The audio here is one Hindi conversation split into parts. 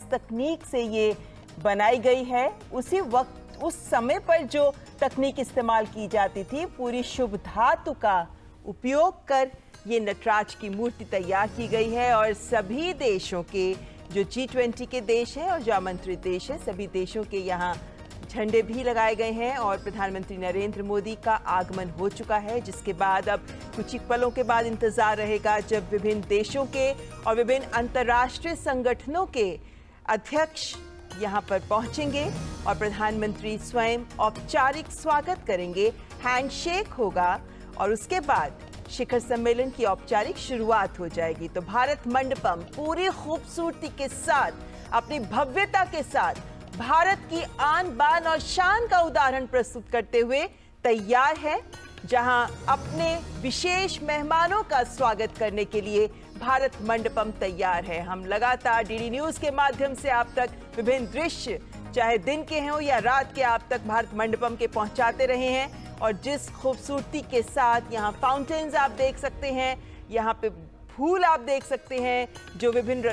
तकनीक से ये बनाई गई है। उसी वक्त उस समय पर जो तकनीक इस्तेमाल की जाती थी, पूरी शुभ धातु का उपयोग कर ये नटराज की मूर्ति तैयार की गई है। और सभी देशों के जो G20 के देश हैं और जो आमंत्रित देश हैं, सभी देशों के यहाँ झंडे भी लगाए गए हैं और प्रधानमंत्री नरेंद्र मोदी का आगमन हो चुका है, जिसके बाद अब कुछ ही पलों के बाद इंतजार रहेगा जब विभिन्न देशों के और विभिन्न अंतर्राष्ट्रीय संगठनों के अध्यक्ष यहाँ पर पहुंचेंगे और प्रधानमंत्री स्वयं औपचारिक स्वागत करेंगे, हैंडशेक होगा और उसके बाद शिखर सम्मेलन की औपचारिक शुरुआत हो जाएगी। तो भारत मंडपम पूरी खूबसूरती के साथ, अपनी भव्यता के साथ भारत की आन बान और शान का उदाहरण प्रस्तुत करते हुए तैयार है, जहां अपने विशेष मेहमानों का स्वागत करने के लिए भारत मंडपम तैयार है। हम लगातार डीडी न्यूज के माध्यम से आप तक विभिन्न दृश्य, चाहे दिन के हों या रात के, आप तक भारत मंडपम के पहुंचाते रहे हैं। और जिस खूबसूरती के साथ यहाँ फाउंटेन्स आप देख सकते हैं, यहाँ पे फूल आप देख सकते हैं, जो विभिन्न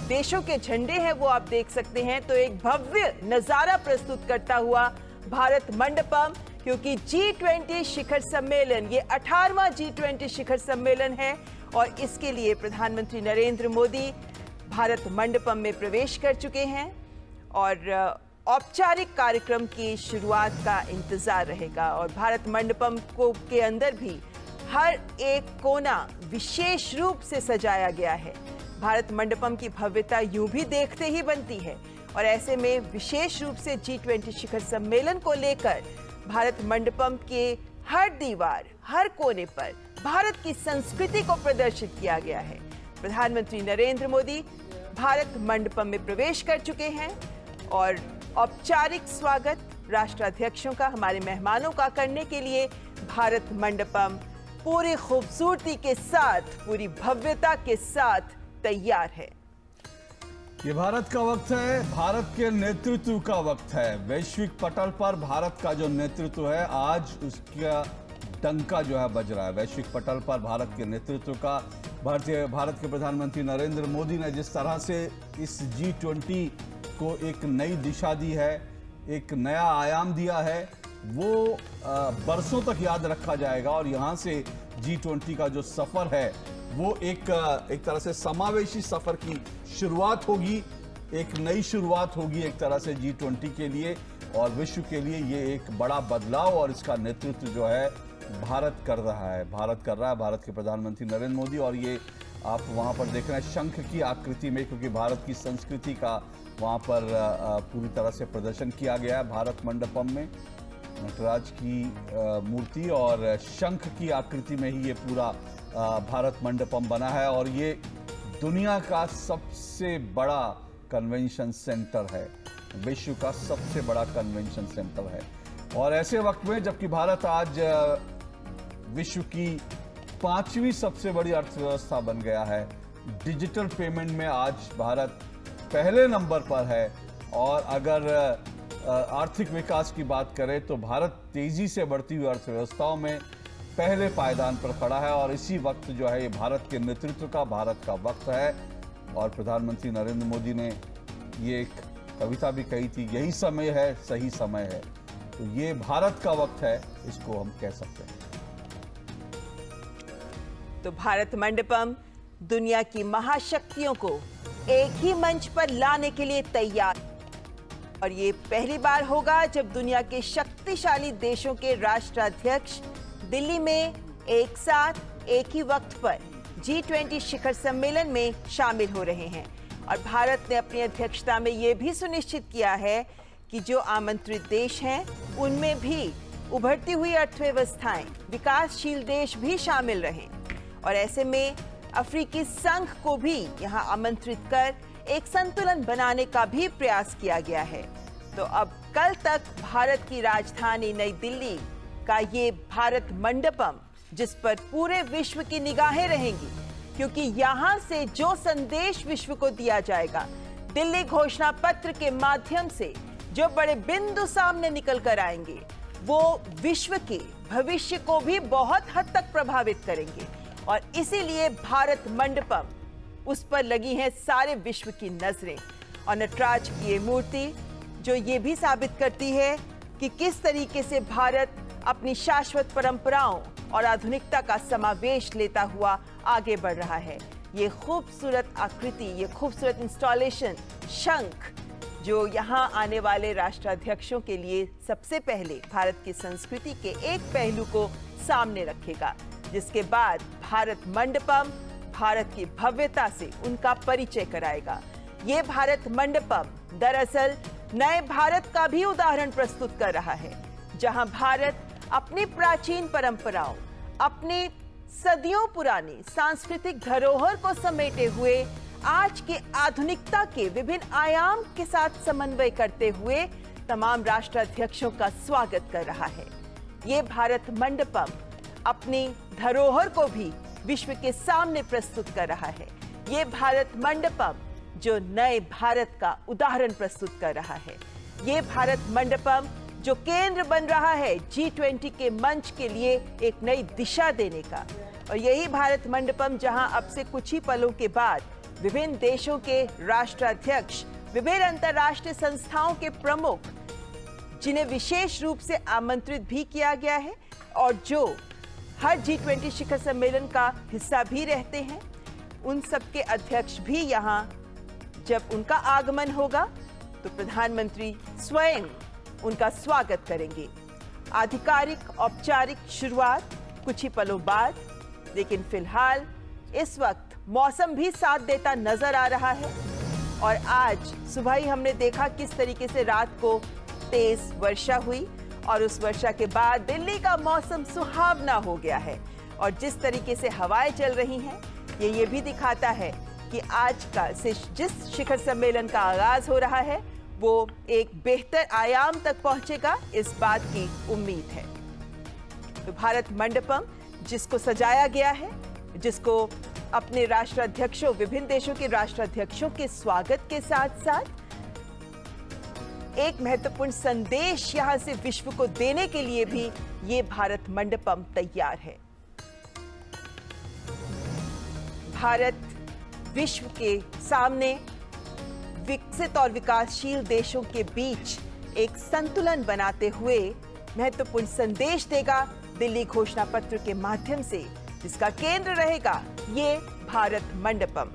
देशों के झंडे हैं वो आप देख सकते हैं। तो एक भव्य नज़ारा प्रस्तुत करता हुआ भारत मंडपम, क्योंकि G20 शिखर सम्मेलन, ये 18वां G20 शिखर सम्मेलन है और इसके लिए प्रधानमंत्री नरेंद्र मोदी भारत मंडपम में प्रवेश कर चुके हैं और औपचारिक कार्यक्रम की शुरुआत का इंतजार रहेगा। और भारत मंडपम को के अंदर भी हर एक कोना विशेष रूप से सजाया गया है। भारत मंडपम की भव्यता यूं भी देखते ही बनती है और ऐसे में विशेष रूप से G20 शिखर सम्मेलन को लेकर भारत मंडपम के हर दीवार, हर कोने पर भारत की संस्कृति को प्रदर्शित किया गया है। प्रधानमंत्री नरेंद्र मोदी भारत मंडपम में प्रवेश कर चुके हैं और औपचारिक स्वागत राष्ट्राध्यक्षों का, हमारे मेहमानों का करने के लिए भारत मंडपम पूरी खूबसूरती के साथ, पूरी भव्यता के साथ तैयार है। ये भारत का वक्त है, भारत के नेतृत्व का वक्त है। वैश्विक पटल पर भारत का जो नेतृत्व है, आज उसका डंका जो है बज रहा है। वैश्विक पटल पर भारत के नेतृत्व का भारत के प्रधानमंत्री नरेंद्र मोदी ने जिस तरह से इस G20 को एक नई दिशा दी है, एक नया आयाम दिया है, वो बरसों तक याद रखा जाएगा। और यहाँ से G20 का जो सफर है वो एक तरह से समावेशी सफर की शुरुआत होगी, एक नई शुरुआत होगी एक तरह से G20 के लिए और विश्व के लिए। ये एक बड़ा बदलाव और इसका नेतृत्व जो है भारत कर रहा है, भारत के प्रधानमंत्री नरेंद्र मोदी। और ये आप वहाँ पर देख रहे हैं शंख की आकृति में, क्योंकि भारत की संस्कृति का वहाँ पर पूरी तरह से प्रदर्शन किया गया है। भारत मंडपम में नटराज की मूर्ति और शंख की आकृति में ही ये पूरा भारत मंडपम बना है और ये दुनिया का सबसे बड़ा कन्वेंशन सेंटर है, विश्व का सबसे बड़ा कन्वेंशन सेंटर है। और ऐसे वक्त में जबकि भारत आज विश्व की 5वीं सबसे बड़ी अर्थव्यवस्था बन गया है, डिजिटल पेमेंट में आज भारत पहले नंबर पर है। और अगर आर्थिक विकास की बात करें तो भारत तेजी से बढ़ती हुई अर्थव्यवस्थाओं में पहले पायदान पर खड़ा है। और इसी वक्त जो है ये भारत के नेतृत्व का, भारत का वक्त है। और प्रधानमंत्री नरेंद्र मोदी ने ये एक कविता भी कही थी, यही समय है, सही समय है। तो ये भारत का वक्त है, इसको हम कह सकते हैं। तो भारत मंडपम दुनिया की महाशक्तियों को एक ही मंच पर लाने के लिए तैयार, और ये पहली बार होगा जब दुनिया के शक्तिशाली देशों के राष्ट्राध्यक्ष दिल्ली में एक साथ एक ही वक्त पर G20 शिखर सम्मेलन में शामिल हो रहे हैं। और भारत ने अपनी अध्यक्षता में ये भी सुनिश्चित किया है कि जो आमंत्रित देश हैं उनमें भी उभरती हुई अर्थव्यवस्थाएं, विकासशील देश भी शामिल रहें। और ऐसे में अफ्रीकी संघ को भी यहां आमंत्रित कर एक संतुलन बनाने का भी प्रयास किया गया है। तो अब कल तक भारत की राजधानी नई दिल्ली का ये भारत मंडपम, जिस पर पूरे विश्व की निगाहें रहेंगी, क्योंकि यहां से जो संदेश विश्व को दिया जाएगा, दिल्ली घोषणा पत्र के माध्यम से जो बड़े बिंदु सामने निकल कर आएंगे, वो विश्व के भविष्य को भी बहुत हद तक प्रभावित करेंगे। और इसीलिए भारत मंडपम, उस पर लगी हैं सारे विश्व की नजरें। और नटराज की ये मूर्ति जो ये भी साबित करती है कि किस तरीके से भारत अपनी शाश्वत परंपराओं और आधुनिकता का समावेश लेता हुआ आगे बढ़ रहा है। ये खूबसूरत आकृति, ये खूबसूरत इंस्टॉलेशन शंख जो यहाँ आने वाले राष्ट्राध्यक्षों के लिए सबसे पहले भारत की संस्कृति के एक पहलू को सामने रखेगा, जिसके बाद भारत मंडपम भारत की भव्यता से उनका परिचय कराएगा। ये भारत मंडपम दरअसल नए भारत का भी उदाहरण प्रस्तुत कर रहा है, जहां भारत अपनी प्राचीन परंपराओं, अपनी सदियों पुरानी सांस्कृतिक धरोहर को समेटे हुए आज के आधुनिकता के विभिन्न आयाम के साथ समन्वय करते हुए तमाम राष्ट्राध्यक्षों का स्वागत कर रहा है। ये भारत मंडपम अपनी धरोहर को भी विश्व के सामने प्रस्तुत कर रहा है। ये भारत मंडपम जो नए भारत का उदाहरण प्रस्तुत कर रहा है। ये भारत मंडपम जो केंद्र बन रहा है G20 के मंच के लिए एक नई दिशा देने का। और यही भारत मंडपम जहां अब से कुछ ही पलों के बाद विभिन्न देशों के राष्ट्राध्यक्ष, विभिन्न अंतर्राष्ट्रीय संस्थाओं के प्रमुख, जिन्हें विशेष रूप से आमंत्रित भी किया गया है और जो हर G20 शिखर सम्मेलन का हिस्सा भी रहते हैं, उन सबके अध्यक्ष भी यहाँ जब उनका आगमन होगा तो प्रधानमंत्री स्वयं उनका स्वागत करेंगे। आधिकारिक औपचारिक शुरुआत कुछ ही पलों बाद, लेकिन फिलहाल इस वक्त मौसम भी साथ देता नजर आ रहा है। और आज सुबह ही हमने देखा किस तरीके से रात को तेज वर्षा हुई और उस वर्षा के बाद दिल्ली का मौसम सुहावना हो गया है। और जिस तरीके से हवाएं चल रही हैं, ये भी दिखाता है कि आज का जिस शिखर सम्मेलन का आगाज हो रहा है वो एक बेहतर आयाम तक पहुंचेगा, इस बात की उम्मीद है। तो भारत मंडपम जिसको सजाया गया है, जिसको अपने राष्ट्राध्यक्षों, विभिन्न देशों के राष्ट्राध्यक्षों के स्वागत के साथ साथ एक महत्वपूर्ण संदेश यहां से विश्व को देने के लिए भी ये भारत मंडपम तैयार है। भारत विश्व के सामने विकसित और विकासशील देशों के बीच एक संतुलन बनाते हुए महत्वपूर्ण संदेश देगा दिल्ली घोषणा पत्र के माध्यम से, जिसका केंद्र रहेगा ये भारत मंडपम।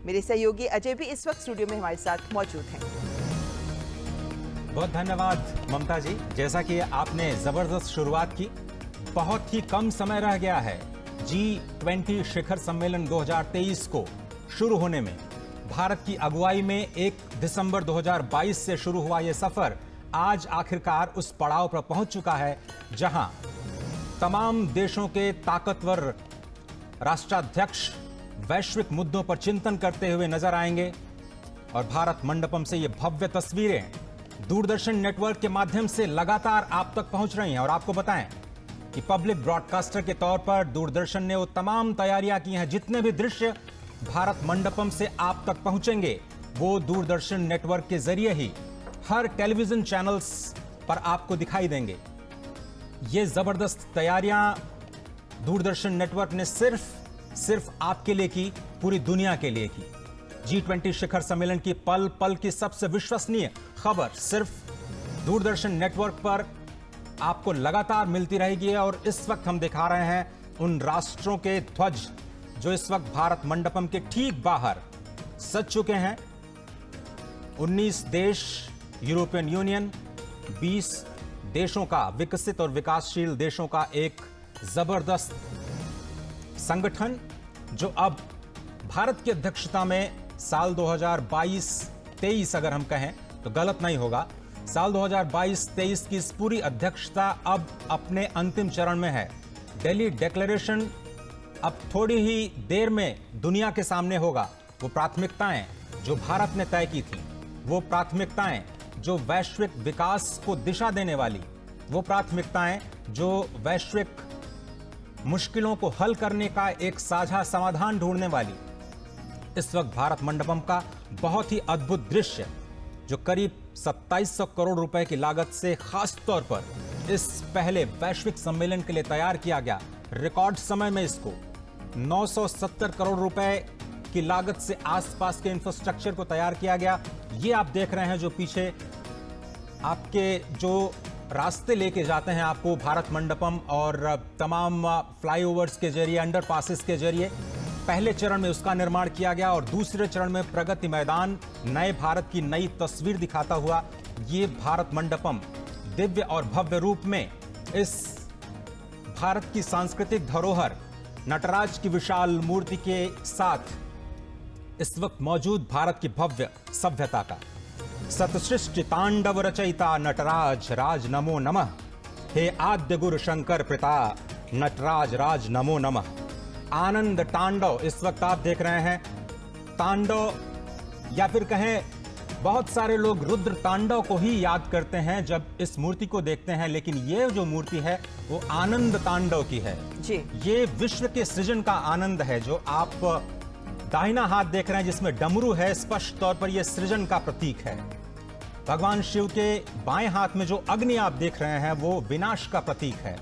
मेरे सहयोगी अजय भी इस वक्त स्टूडियो में हमारे साथ मौजूद हैं। बहुत धन्यवाद ममता जी। जैसा कि आपने जबरदस्त शुरुआत की, बहुत ही कम समय रह गया है G20 शिखर सम्मेलन 2023 को शुरू होने में। भारत की अगुवाई में 1 दिसंबर 2022 से शुरू हुआ यह सफर आज आखिरकार उस पड़ाव पर पहुंच चुका है जहां तमाम देशों के ताकतवर राष्ट्राध्यक्ष वैश्विक मुद्दों पर चिंतन करते हुए नजर आएंगे। और भारत मंडपम से ये भव्य तस्वीरें दूरदर्शन नेटवर्क के माध्यम से लगातार आप तक पहुंच रही हैं। और आपको बताएं कि पब्लिक ब्रॉडकास्टर के तौर पर दूरदर्शन ने वो तमाम तैयारियां की हैं। जितने भी दृश्य भारत मंडपम से आप तक पहुंचेंगे वो दूरदर्शन नेटवर्क के जरिए ही हर टेलीविजन चैनल्स पर आपको दिखाई देंगे। ये जबरदस्त तैयारियां दूरदर्शन नेटवर्क ने सिर्फ आपके लिए की, पूरी दुनिया के लिए की। G20 शिखर सम्मेलन की पल पल की सबसे विश्वसनीय खबर सिर्फ दूरदर्शन नेटवर्क पर आपको लगातार मिलती रहेगी। और इस वक्त हम दिखा रहे हैं उन राष्ट्रों के ध्वज जो इस वक्त भारत मंडपम के ठीक बाहर सज चुके हैं। 19 देश, यूरोपियन यूनियन, 20 देशों का, विकसित और विकासशील देशों का एक जबरदस्त संगठन जो अब भारत की अध्यक्षता में साल 2022-23 अगर हम कहें तो गलत नहीं होगा, साल 2022-23 की इस पूरी अध्यक्षता अब अपने अंतिम चरण में है। दिल्ली डिक्लेरेशन अब थोड़ी ही देर में दुनिया के सामने होगा। वो प्राथमिकताएं जो भारत ने तय की थी, वो प्राथमिकताएं जो वैश्विक विकास को दिशा देने वाली, वो प्राथमिकताएं जो वैश्विक मुश्किलों को हल करने का एक साझा समाधान ढूंढने वाली। इस वक्त भारत मंडपम का बहुत ही अद्भुत दृश्य जो करीब 2700 करोड़ रुपए की लागत से खास तौर पर इस पहले वैश्विक सम्मेलन के लिए तैयार किया गया। रिकॉर्ड समय में इसको 970 करोड़ रुपए की लागत से आसपास के इंफ्रास्ट्रक्चर को तैयार किया गया। ये आप देख रहे हैं जो पीछे आपके जो रास्ते लेके जाते हैं आपको भारत मंडपम और तमाम फ्लाईओवर्स के जरिए, अंडरपासेस के जरिए, पहले चरण में उसका निर्माण किया गया और दूसरे चरण में प्रगति मैदान नए भारत की नई तस्वीर दिखाता हुआ ये भारत मंडपम दिव्य और भव्य रूप में इस भारत की सांस्कृतिक धरोहर नटराज की विशाल मूर्ति के साथ इस वक्त मौजूद भारत की भव्य सभ्यता का सतसृष्टि तांडव रचयिता नटराज राज नमो नमः। हे आद्य गुरु शंकर पिता नटराज राज नमो नमः। आनंद तांडव इस वक्त आप देख रहे हैं। तांडव या फिर कहें बहुत सारे लोग रुद्र तांडव को ही याद करते हैं जब इस मूर्ति को देखते हैं, लेकिन ये जो मूर्ति है वो आनंद तांडव की है जी। ये विश्व के सृजन का आनंद है। जो आप दाहिना हाथ देख रहे हैं जिसमें डमरू है, स्पष्ट तौर पर यह सृजन का प्रतीक है। भगवान शिव के बाएं हाथ में जो अग्नि आप देख रहे हैं वो विनाश का प्रतीक है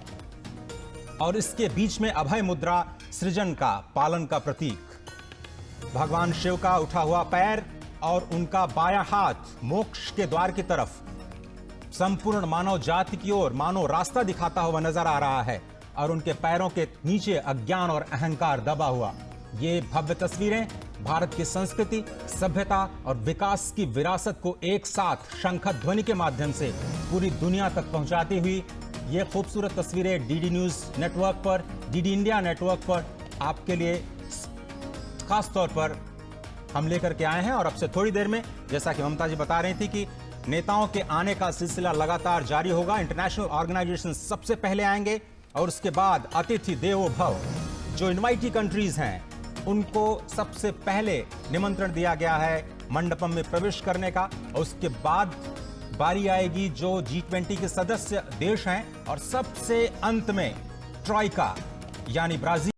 और इसके बीच में अभय मुद्रा सृजन का, पालन का प्रतीक। भगवान शिव का उठा हुआ पैर और उनका बायां हाथ मोक्ष के द्वार की तरफ संपूर्ण मानव जाति की ओर मानो रास्ता दिखाता हुआ नजर आ रहा है और उनके पैरों के नीचे अज्ञान और अहंकार दबा हुआ। ये भव्य तस्वीरें भारत की संस्कृति, सभ्यता और विकास की विरासत को एक साथ शंख ध्वनि के माध्यम से पूरी दुनिया तक पहुंचाती हुई ये खूबसूरत तस्वीरें डीडी न्यूज नेटवर्क पर, डीडी इंडिया नेटवर्क पर आपके लिए खास तौर पर हम लेकर के आए हैं। और अब से थोड़ी देर में, जैसा कि ममता जी बता रही थी कि नेताओं के आने का सिलसिला लगातार जारी होगा। इंटरनेशनल ऑर्गेनाइजेशन सबसे पहले आएंगे और उसके बाद अतिथि देवो भव, जो इनवाइटी कंट्रीज हैं उनको सबसे पहले निमंत्रण दिया गया है मंडपम में प्रवेश करने का। और उसके बाद बारी आएगी जो G20 के सदस्य देश हैं और सबसे अंत में ट्रॉइका यानी ब्राजील